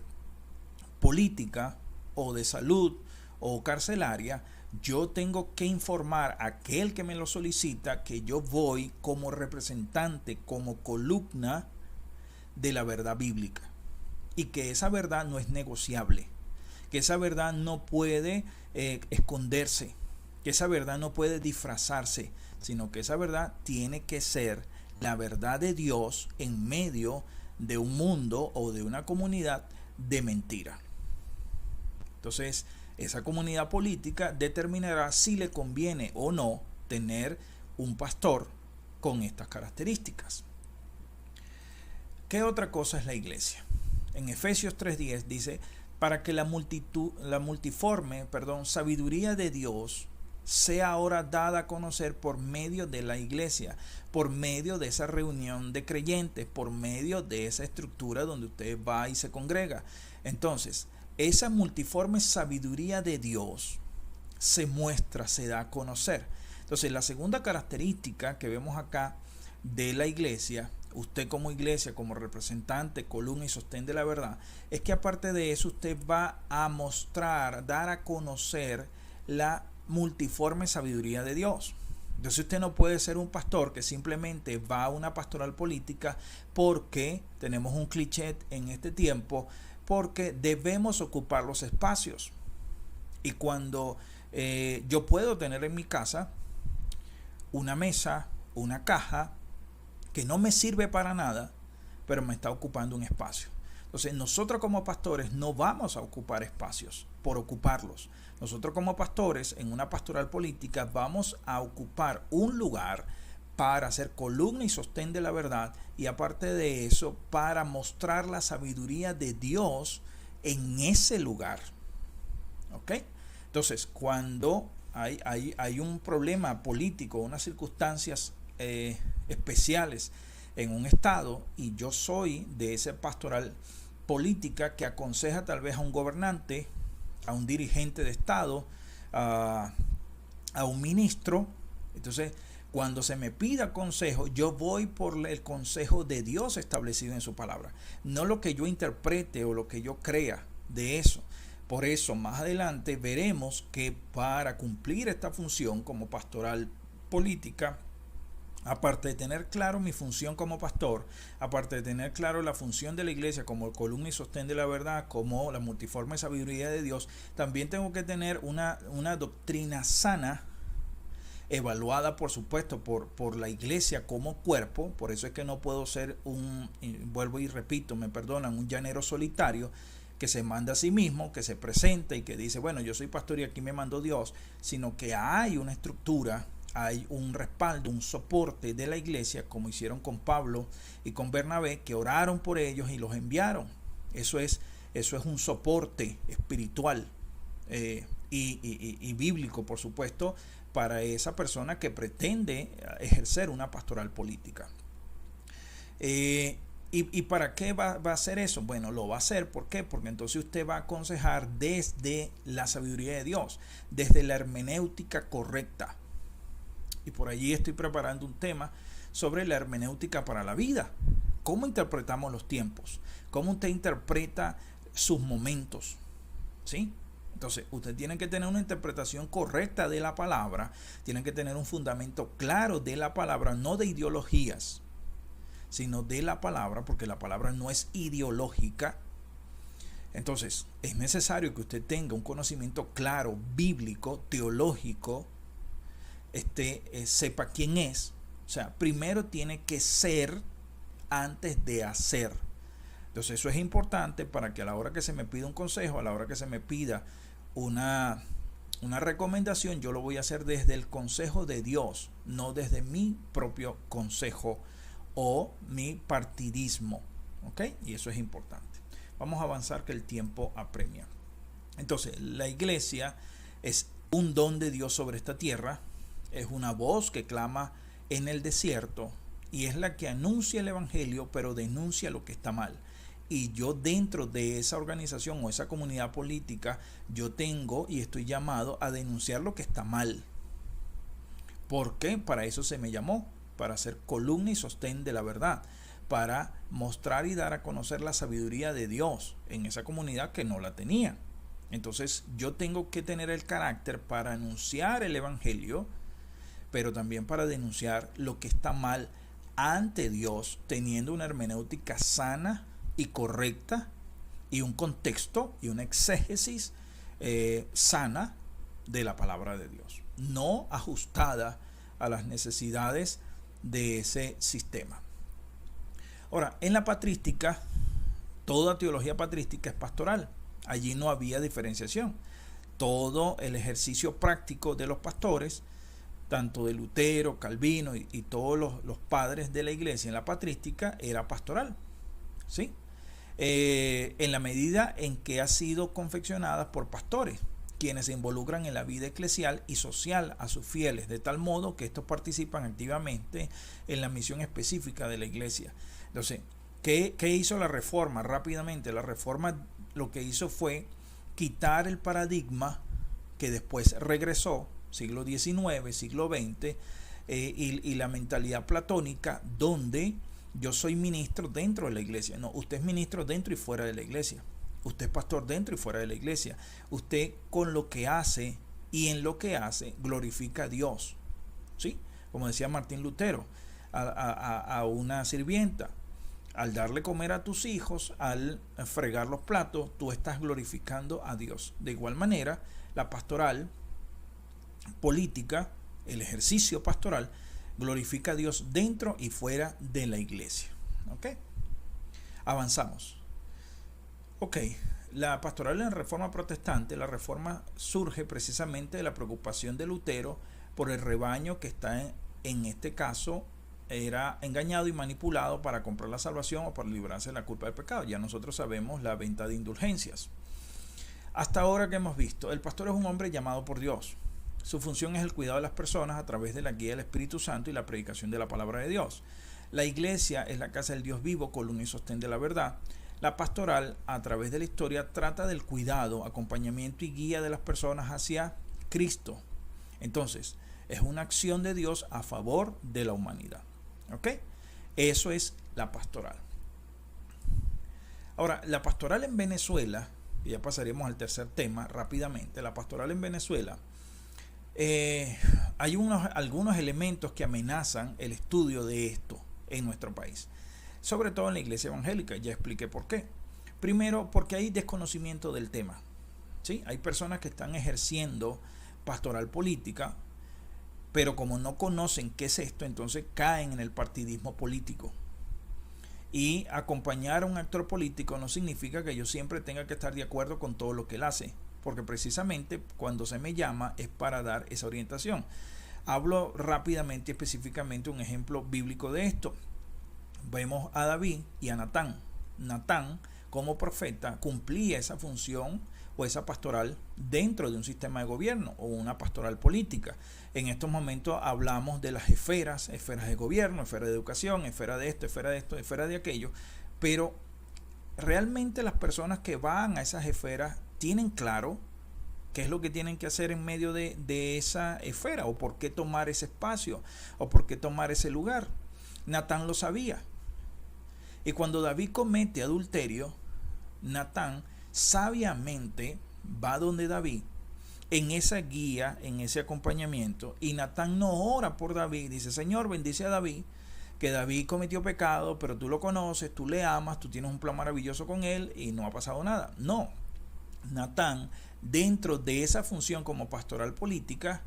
política o de salud o carcelaria, yo tengo que informar a aquel que me lo solicita que yo voy como representante, como columna de la verdad bíblica, y que esa verdad no es negociable, que esa verdad no puede esconderse, que esa verdad no puede disfrazarse, sino que esa verdad tiene que ser la verdad de Dios en medio de un mundo o de una comunidad de mentira. Entonces, esa comunidad política determinará si le conviene o no tener un pastor con estas características. ¿Qué otra cosa es la iglesia? En Efesios 3:10 dice, para que la multiforme sabiduría de Dios sea ahora dada a conocer por medio de la iglesia, por medio de esa reunión de creyentes, por medio de esa estructura donde usted va y se congrega. Entonces, esa multiforme sabiduría de Dios se muestra, se da a conocer. Entonces, la segunda característica que vemos acá de la iglesia, usted como iglesia, como representante, columna y sostén de la verdad, es que aparte de eso usted va a mostrar, dar a conocer la multiforme sabiduría de Dios. Entonces usted no puede ser un pastor que simplemente va a una pastoral política porque tenemos un cliché en este tiempo, porque debemos ocupar los espacios. Y cuando yo puedo tener en mi casa una mesa, una caja que no me sirve para nada, pero me está ocupando un espacio. Entonces nosotros como pastores no vamos a ocupar espacios por ocuparlos. Nosotros como pastores en una pastoral política vamos a ocupar un lugar para hacer columna y sostén de la verdad, y aparte de eso para mostrar la sabiduría de Dios en ese lugar. ¿Ok? Entonces cuando hay un problema político, unas circunstancias especiales en un estado, y yo soy de esa pastoral política que aconseja tal vez a un gobernante, a un dirigente de estado, a un ministro, entonces cuando se me pida consejo, yo voy por el consejo de Dios establecido en su palabra, no lo que yo interprete o lo que yo crea de eso. Por eso más adelante veremos que para cumplir esta función como pastoral política, aparte de tener claro mi función como pastor, aparte de tener claro la función de la iglesia como columna y sostén de la verdad, como la multiforme sabiduría de Dios, también tengo que tener una doctrina sana, evaluada por supuesto por la iglesia como cuerpo. Por eso es que no puedo ser vuelvo y repito, me perdonan, un llanero solitario que se manda a sí mismo, que se presenta y que dice, bueno, yo soy pastor y aquí me mandó Dios, sino que hay una estructura, hay un respaldo, un soporte de la iglesia, como hicieron con Pablo y con Bernabé, que oraron por ellos y los enviaron. Eso es un soporte espiritual y bíblico, por supuesto, para esa persona que pretende ejercer una pastoral política. ¿Y para qué va a hacer eso? Bueno, lo va a hacer, ¿por qué? Porque entonces usted va a aconsejar desde la sabiduría de Dios, desde la hermenéutica correcta. Y por allí estoy preparando un tema sobre la hermenéutica para la vida. ¿Cómo interpretamos los tiempos? ¿Cómo usted interpreta sus momentos? ¿Sí? Entonces, usted tiene que tener una interpretación correcta de la palabra, tiene que tener un fundamento claro de la palabra, no de ideologías, sino de la palabra, porque la palabra no es ideológica. Entonces, es necesario que usted tenga un conocimiento claro, bíblico, teológico, sepa quién es. O sea, primero tiene que ser antes de hacer. Entonces, eso es importante para que a la hora que se me pida un consejo, a la hora que se me pida una recomendación, yo lo voy a hacer desde el consejo de Dios, no desde mi propio consejo o mi partidismo. ¿Ok? Y eso es importante. Vamos a avanzar que el tiempo apremia. Entonces, la iglesia es un don de Dios sobre esta tierra, es una voz que clama en el desierto y es la que anuncia el evangelio, pero denuncia lo que está mal. Y yo dentro de esa organización o esa comunidad política, yo tengo y estoy llamado a denunciar lo que está mal. ¿Por qué? Para eso se me llamó, para ser columna y sostén de la verdad, para mostrar y dar a conocer la sabiduría de Dios en esa comunidad que no la tenía. Entonces yo tengo que tener el carácter para anunciar el evangelio, pero también para denunciar lo que está mal ante Dios, teniendo una hermenéutica sana y correcta y un contexto y una exégesis sana de la palabra de Dios, no ajustada a las necesidades de ese sistema. Ahora, en la patrística, toda teología patrística es pastoral. Allí no había diferenciación. Todo el ejercicio práctico de los pastores, tanto de Lutero, Calvino y todos los padres de la iglesia en la patrística, era pastoral. ¿Sí? En la medida en que ha sido confeccionada por pastores, quienes se involucran en la vida eclesial y social a sus fieles, de tal modo que estos participan activamente en la misión específica de la iglesia. Entonces, ¿qué hizo la reforma? Rápidamente, la reforma lo que hizo fue quitar el paradigma que después regresó, siglo XIX, siglo XX, y la mentalidad platónica, donde yo soy ministro dentro de la iglesia. No, usted es ministro dentro y fuera de la iglesia. Usted es pastor dentro y fuera de la iglesia. Usted con lo que hace y en lo que hace glorifica a Dios. ¿Sí? Como decía Martín Lutero a una sirvienta, al darle comer a tus hijos, al fregar los platos, tú estás glorificando a Dios. De igual manera, la pastoral política, el ejercicio pastoral, glorifica a Dios dentro y fuera de la iglesia. ¿Ok? Avanzamos. Ok, la pastoral en la reforma protestante, la reforma surge precisamente de la preocupación de Lutero por el rebaño que está en este caso era engañado y manipulado para comprar la salvación o para librarse de la culpa del pecado. Ya nosotros sabemos la venta de indulgencias. Hasta ahora que hemos visto, el pastor es un hombre llamado por Dios. Su función es el cuidado de las personas a través de la guía del Espíritu Santo y la predicación de la palabra de Dios. La iglesia es la casa del Dios vivo, columna y sostén de la verdad. La pastoral, a través de la historia, trata del cuidado, acompañamiento y guía de las personas hacia Cristo. Entonces, es una acción de Dios a favor de la humanidad. ¿Ok? Eso es la pastoral. Ahora, la pastoral en Venezuela, y ya pasaremos al tercer tema rápidamente, la pastoral en Venezuela, hay algunos elementos que amenazan el estudio de esto en nuestro país, sobre todo en la iglesia evangélica. Ya expliqué por qué. Primero, porque hay desconocimiento del tema. ¿Sí? Hay personas que están ejerciendo pastoral política, pero como no conocen qué es esto, entonces caen en el partidismo político. Y acompañar a un actor político no significa que yo siempre tenga que estar de acuerdo con todo lo que él hace, porque precisamente cuando se me llama es para dar esa orientación. Hablo rápidamente y específicamente un ejemplo bíblico de esto. Vemos a David y a Natán. Natán, como profeta, cumplía esa función o esa pastoral dentro de un sistema de gobierno o una pastoral política. En estos momentos hablamos de las esferas de gobierno, esfera de educación, esfera de esto, esfera de aquello. Pero realmente las personas que van a esas esferas tienen claro qué es lo que tienen que hacer en medio de esa esfera, o por qué tomar ese espacio, o por qué tomar ese lugar. Natán lo sabía. Y cuando David comete adulterio, Natán sabiamente va donde David en esa guía, en ese acompañamiento, y Natán no ora por David, dice: Señor, bendice a David, que David cometió pecado, pero tú lo conoces, tú le amas, tú tienes un plan maravilloso con él y no ha pasado nada. No, Natán, dentro de esa función como pastoral política,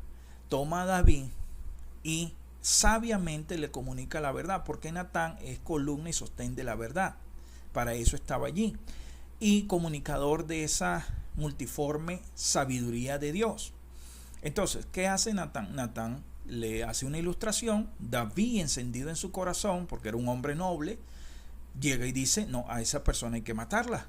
toma a David y sabiamente le comunica la verdad, porque Natán es columna y sostén de la verdad. Para eso estaba allí. Y comunicador de esa multiforme sabiduría de Dios. Entonces, ¿qué hace Natán? Natán le hace una ilustración. David, encendido en su corazón, porque era un hombre noble, llega y dice: no, a esa persona hay que matarla.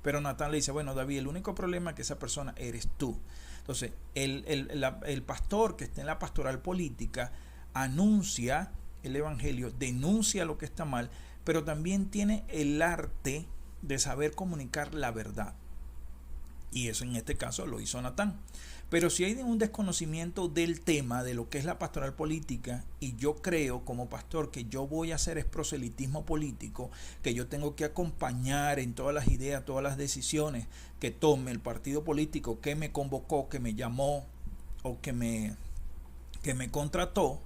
Pero Natán le dice: bueno, David, el único problema es que esa persona eres tú. Entonces, el pastor que está en la pastoral política anuncia el evangelio, denuncia lo que está mal, pero también tiene el arte de saber comunicar la verdad. Y eso en este caso lo hizo Natán. Pero si hay un desconocimiento del tema, de lo que es la pastoral política, y yo creo como pastor que yo voy a hacer es proselitismo político, que yo tengo que acompañar en todas las ideas, todas las decisiones que tome el partido político que me convocó, que me llamó o que me contrató,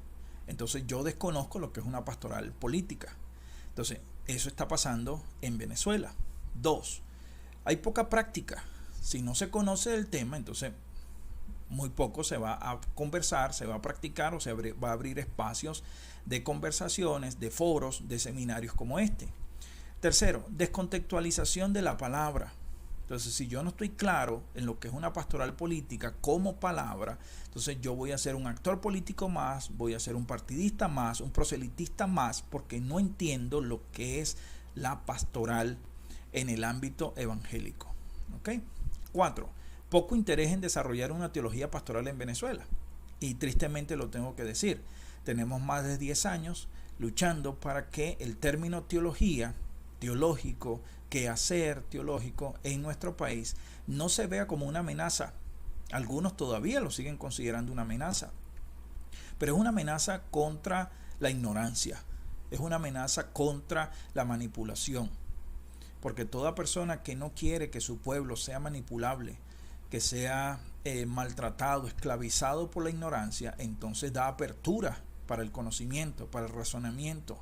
entonces yo desconozco lo que es una pastoral política. Entonces, eso está pasando en Venezuela. 2. Hay poca práctica. Si no se conoce del tema, entonces muy poco se va a conversar, se va a practicar, o se va a abrir espacios de conversaciones, de foros, de seminarios como este. 3. Descontextualización de la palabra. Entonces, si yo no estoy claro en lo que es una pastoral política como palabra, entonces yo voy a ser un actor político más, voy a ser un partidista más, un proselitista más, porque no entiendo lo que es la pastoral en el ámbito evangélico. ¿Ok? 4. Poco interés en desarrollar una teología pastoral en Venezuela. Y tristemente lo tengo que decir. Tenemos más de 10 años luchando para que el término teología, teológico, quehacer teológico en nuestro país no se vea como una amenaza. Algunos todavía lo siguen considerando una amenaza. Pero es una amenaza contra la ignorancia. Es una amenaza contra la manipulación. Porque toda persona que no quiere que su pueblo sea manipulable, que sea maltratado, esclavizado por la ignorancia, entonces da apertura para el conocimiento, para el razonamiento.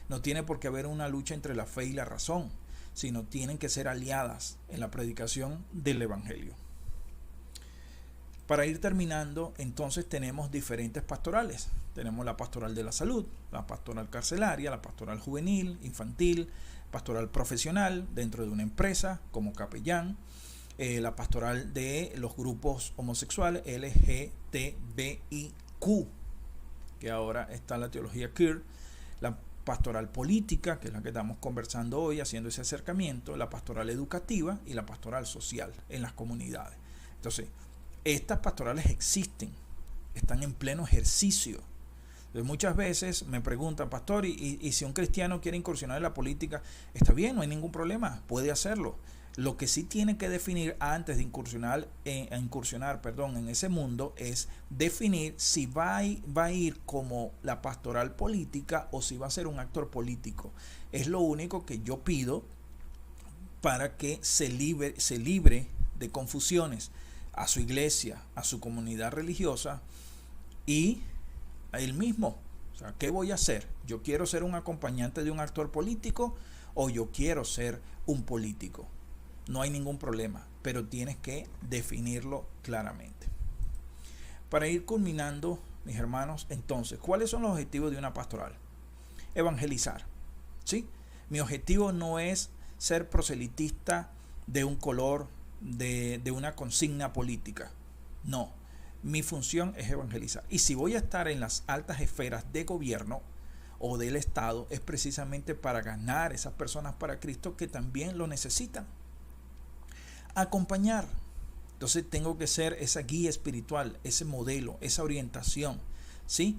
No tiene por qué haber una lucha entre la fe y la razón, sino tienen que ser aliadas en la predicación del evangelio. Para ir terminando, entonces tenemos diferentes pastorales. Tenemos la pastoral de la salud, la pastoral carcelaria, la pastoral juvenil, infantil, pastoral profesional dentro de una empresa como capellán, la pastoral de los grupos homosexuales LGTBIQ, que ahora está la teología queer, la pastoral política, que es la que estamos conversando hoy, haciendo ese acercamiento, la pastoral educativa y la pastoral social en las comunidades. Entonces, estas pastorales existen, están en pleno ejercicio. Entonces, muchas veces me preguntan: pastor, ¿y si un cristiano quiere incursionar en la política? Está bien, no hay ningún problema, puede hacerlo. Lo que sí tiene que definir antes de incursionar en ese mundo es definir si va a ir como la pastoral política o si va a ser un actor político. Es lo único que yo pido para que se libre de confusiones a su iglesia, a su comunidad religiosa y a él mismo. O sea, ¿qué voy a hacer? ¿Yo quiero ser un acompañante de un actor político o yo quiero ser un político? No hay ningún problema, pero tienes que definirlo claramente. Para ir culminando, mis hermanos, entonces, ¿cuáles son los objetivos de una pastoral? Evangelizar, ¿sí? Mi objetivo no es ser proselitista de un color, de una consigna política. No, mi función es evangelizar. Y si voy a estar en las altas esferas de gobierno o del Estado, es precisamente para ganar esas personas para Cristo que también lo necesitan. Acompañar. Entonces tengo que ser esa guía espiritual, ese modelo, esa orientación, ¿sí?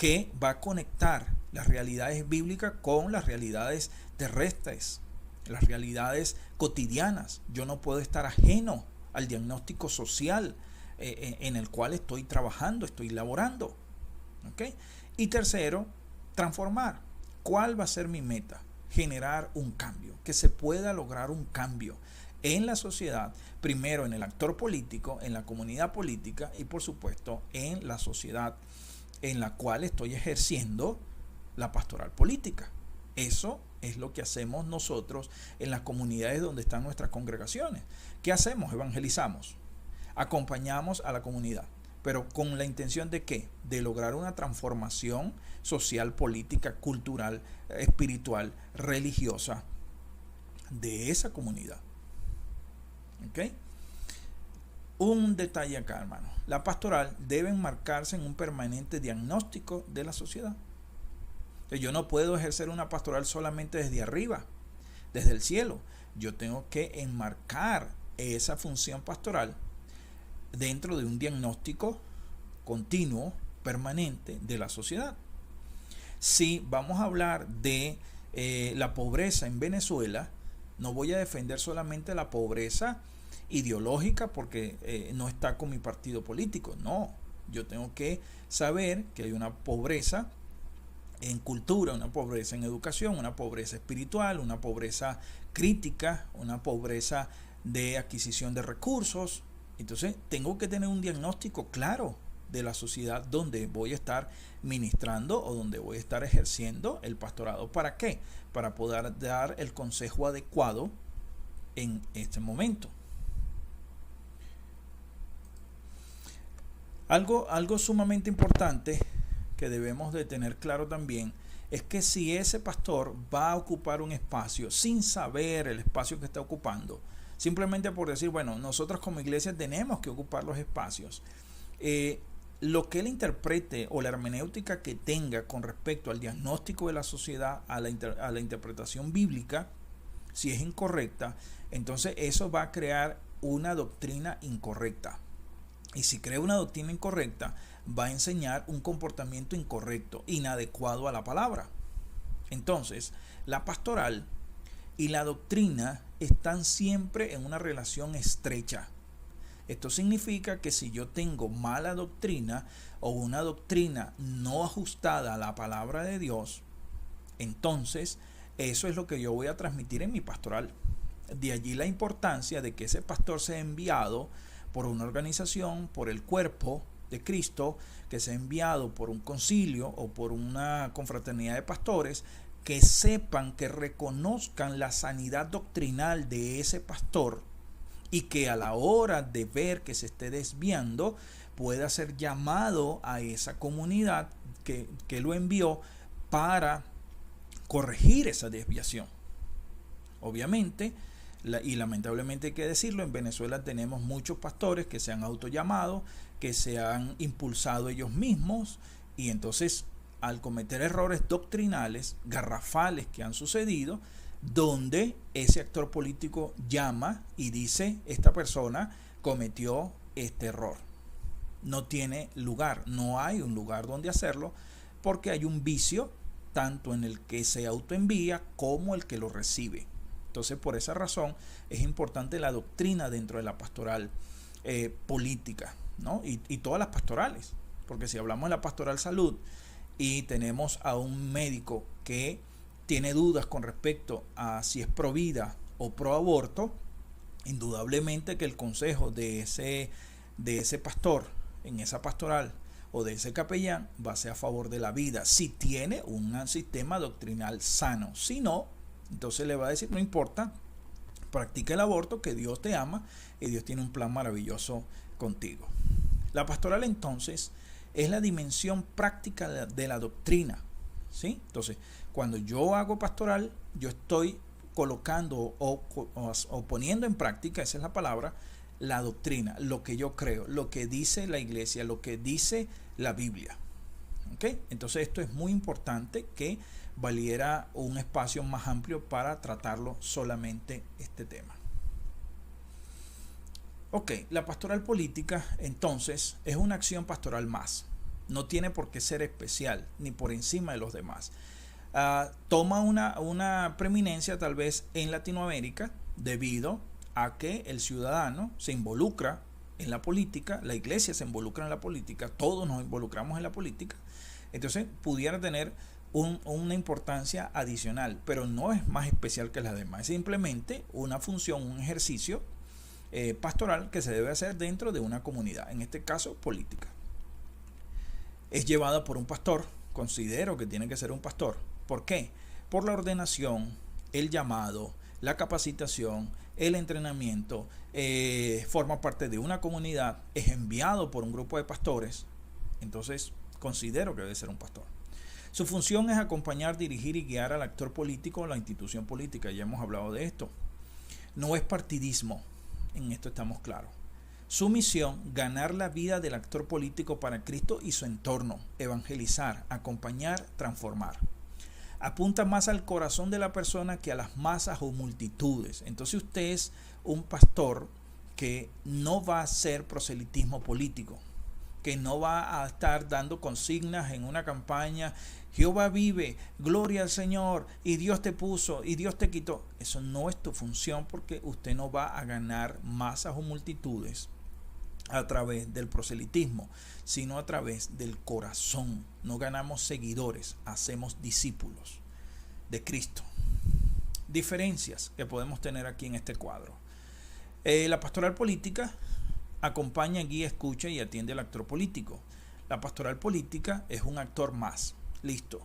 que va a conectar las realidades bíblicas con las realidades terrestres, las realidades cotidianas. Yo no puedo estar ajeno al diagnóstico social en el cual estoy trabajando, estoy laborando. ¿Okay? Y tercero, transformar. ¿Cuál va a ser mi meta? Generar un cambio, que se pueda lograr un cambio en la sociedad, primero en el actor político, en la comunidad política y por supuesto en la sociedad en la cual estoy ejerciendo la pastoral política. Eso es lo que hacemos nosotros en las comunidades donde están nuestras congregaciones. ¿Qué hacemos? Evangelizamos, acompañamos a la comunidad, pero con la intención de ¿qué? De lograr una transformación social, política, cultural, espiritual, religiosa de esa comunidad. ¿Ok? Un detalle acá, hermano. La pastoral debe enmarcarse en un permanente diagnóstico de la sociedad. Yo no puedo ejercer una pastoral solamente desde arriba, desde el cielo. Yo tengo que enmarcar esa función pastoral dentro de un diagnóstico continuo, permanente de la sociedad. Si vamos a hablar de la pobreza en Venezuela, no voy a defender solamente la pobreza ideológica porque no está con mi partido político. No, yo tengo que saber que hay una pobreza en cultura, una pobreza en educación, una pobreza espiritual, una pobreza crítica, una pobreza de adquisición de recursos. Entonces tengo que tener un diagnóstico claro de la sociedad donde voy a estar ministrando o donde voy a estar ejerciendo el pastorado. ¿Para qué? Para poder dar el consejo adecuado en este momento. Algo sumamente importante que debemos de tener claro también es que si ese pastor va a ocupar un espacio sin saber el espacio que está ocupando, simplemente por decir, bueno, nosotros como iglesia tenemos que ocupar los espacios, lo que él interprete o la hermenéutica que tenga con respecto al diagnóstico de la sociedad, a la interpretación bíblica, si es incorrecta, entonces eso va a crear una doctrina incorrecta. Y si crea una doctrina incorrecta, va a enseñar un comportamiento incorrecto, inadecuado a la palabra. Entonces, la pastoral y la doctrina están siempre en una relación estrecha. Esto significa que si yo tengo mala doctrina o una doctrina no ajustada a la palabra de Dios, entonces eso es lo que yo voy a transmitir en mi pastoral. De allí la importancia de que ese pastor sea enviado por una organización, por el cuerpo de Cristo, que sea enviado por un concilio o por una confraternidad de pastores, que sepan, que reconozcan la sanidad doctrinal de ese pastor y que a la hora de ver que se esté desviando pueda ser llamado a esa comunidad que lo envió para corregir esa desviación. Obviamente, y lamentablemente hay que decirlo, en Venezuela tenemos muchos pastores que se han autollamado, que se han impulsado ellos mismos, y entonces al cometer errores doctrinales, garrafales que han sucedido, donde ese actor político llama y dice, esta persona cometió este error. No tiene lugar, no hay un lugar donde hacerlo, porque hay un vicio tanto en el que se autoenvía como el que lo recibe. Entonces, por esa razón es importante la doctrina dentro de la pastoral política, ¿no? Y todas las pastorales, porque si hablamos de la pastoral salud y tenemos a un médico que tiene dudas con respecto a si es pro vida o pro aborto, indudablemente que el consejo de ese pastor en esa pastoral o de ese capellán va a ser a favor de la vida, si tiene un sistema doctrinal sano. Si no, entonces le va a decir, no importa, practica el aborto, que Dios te ama y Dios tiene un plan maravilloso contigo. La pastoral entonces es la dimensión práctica de la doctrina, ¿sí? Entonces, cuando yo hago pastoral, yo estoy colocando o poniendo en práctica, esa es la palabra, la doctrina, lo que yo creo, lo que dice la iglesia, lo que dice la Biblia. ¿Ok? Entonces esto es muy importante, que valiera un espacio más amplio para tratarlo solamente este tema. Ok, la pastoral política entonces es una acción pastoral más. No tiene por qué ser especial ni por encima de los demás. Toma una preeminencia tal vez en Latinoamérica debido a que el ciudadano se involucra en la política, la iglesia se involucra en la política, todos nos involucramos en la política, entonces pudiera tener una importancia adicional, pero no es más especial que las demás, es simplemente una función, un ejercicio pastoral que se debe hacer dentro de una comunidad, en este caso política. Es llevada por un pastor, considero que tiene que ser un pastor. ¿Por qué? Por la ordenación, el llamado, la capacitación, el entrenamiento, forma parte de una comunidad, es enviado por un grupo de pastores, entonces considero que debe ser un pastor. Su función es acompañar, dirigir y guiar al actor político o la institución política, ya hemos hablado de esto. No es partidismo, en esto estamos claros. Su misión, ganar la vida del actor político para Cristo y su entorno, evangelizar, acompañar, transformar. Apunta más al corazón de la persona que a las masas o multitudes. Entonces usted es un pastor que no va a hacer proselitismo político, que no va a estar dando consignas en una campaña, Jehová vive, gloria al Señor, y Dios te puso, y Dios te quitó. Eso no es tu función, porque usted no va a ganar masas o multitudes a través del proselitismo, sino a través del corazón. No ganamos seguidores, hacemos discípulos de Cristo. Diferencias que podemos tener aquí en este cuadro. La pastoral política acompaña, guía, escucha y atiende al actor político. La pastoral política es un actor más. Listo.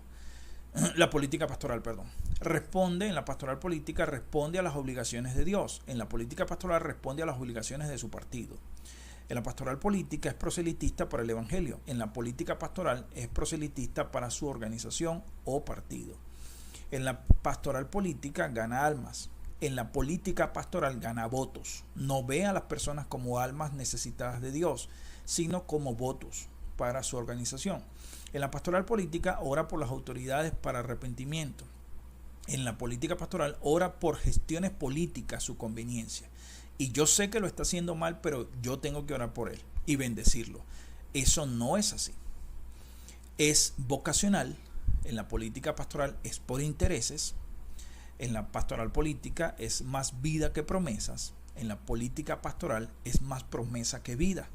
La política pastoral, perdón. En la pastoral política responde a las obligaciones de Dios. En la política pastoral responde a las obligaciones de su partido. En la pastoral política es proselitista para el evangelio. En la política pastoral es proselitista para su organización o partido. En la pastoral política gana almas. En la política pastoral gana votos. No ve a las personas como almas necesitadas de Dios, sino como votos para su organización. En la pastoral política ora por las autoridades para arrepentimiento. En la política pastoral ora por gestiones políticas, su conveniencia. Y yo sé que lo está haciendo mal, pero yo tengo que orar por él y bendecirlo. Eso no es así. Es vocacional. En la política pastoral es por intereses. En la pastoral política es más vida que promesas. En la política pastoral es más promesa que vida.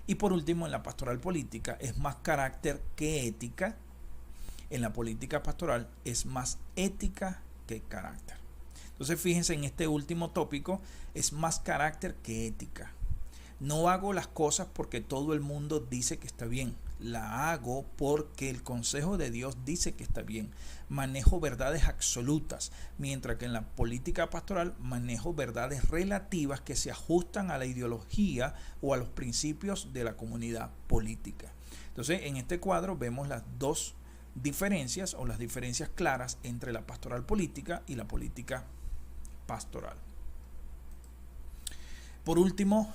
Y por último, en la pastoral política es más carácter que ética. En la política pastoral es más ética que carácter. Entonces fíjense en este último tópico, es más carácter que ética. No hago las cosas porque todo el mundo dice que está bien. La hago porque el consejo de Dios dice que está bien. Manejo verdades absolutas, mientras que en la política pastoral manejo verdades relativas que se ajustan a la ideología o a los principios de la comunidad política. Entonces en este cuadro vemos las dos diferencias o las diferencias claras entre la pastoral política y la política pastoral. Por último,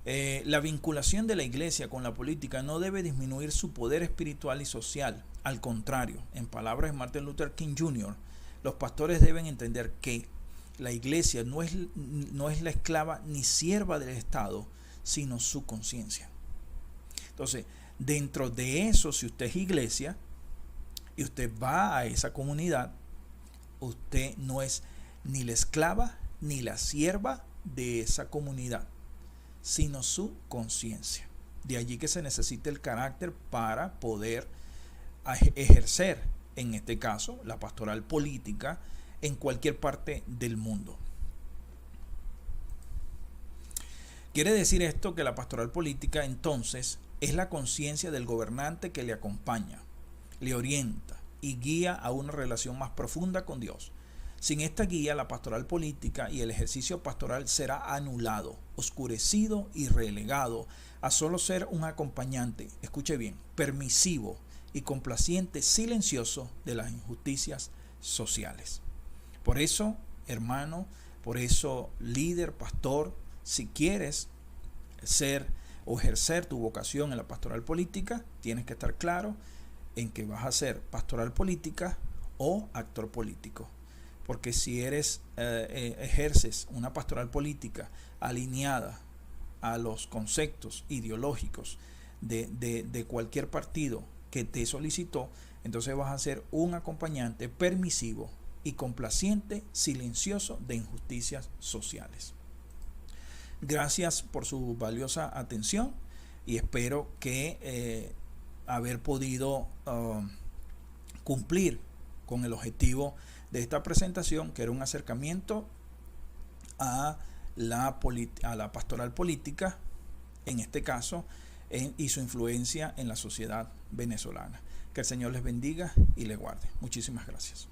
la vinculación de la iglesia con la política no debe disminuir su poder espiritual y social. Al contrario, en palabras de Martin Luther King Jr., los pastores deben entender que la iglesia no es la esclava ni sierva del Estado, sino su conciencia. Entonces, dentro de eso, si usted es iglesia y usted va a esa comunidad, usted no es ni la esclava ni la sierva de esa comunidad, sino su conciencia. De allí que se necesita el carácter para poder ejercer, en este caso, la pastoral política en cualquier parte del mundo. Quiere decir esto que la pastoral política entonces es la conciencia del gobernante que le acompaña, le orienta y guía a una relación más profunda con Dios. Sin esta guía, la pastoral política y el ejercicio pastoral será anulado, oscurecido y relegado a solo ser un acompañante, escuche bien, permisivo y complaciente, silencioso de las injusticias sociales. Por eso, hermano, por eso, líder, pastor, si quieres ser o ejercer tu vocación en la pastoral política, tienes que estar claro en que vas a ser pastoral política o actor político. Porque si ejerces una pastoral política alineada a los conceptos ideológicos de cualquier partido que te solicitó, entonces vas a ser un acompañante permisivo y complaciente, silencioso de injusticias sociales. Gracias por su valiosa atención y espero que haber podido cumplir con el objetivo de esta presentación, que era un acercamiento a la pastoral política, en este caso, y su influencia en la sociedad venezolana. Que el Señor les bendiga y les guarde. Muchísimas gracias.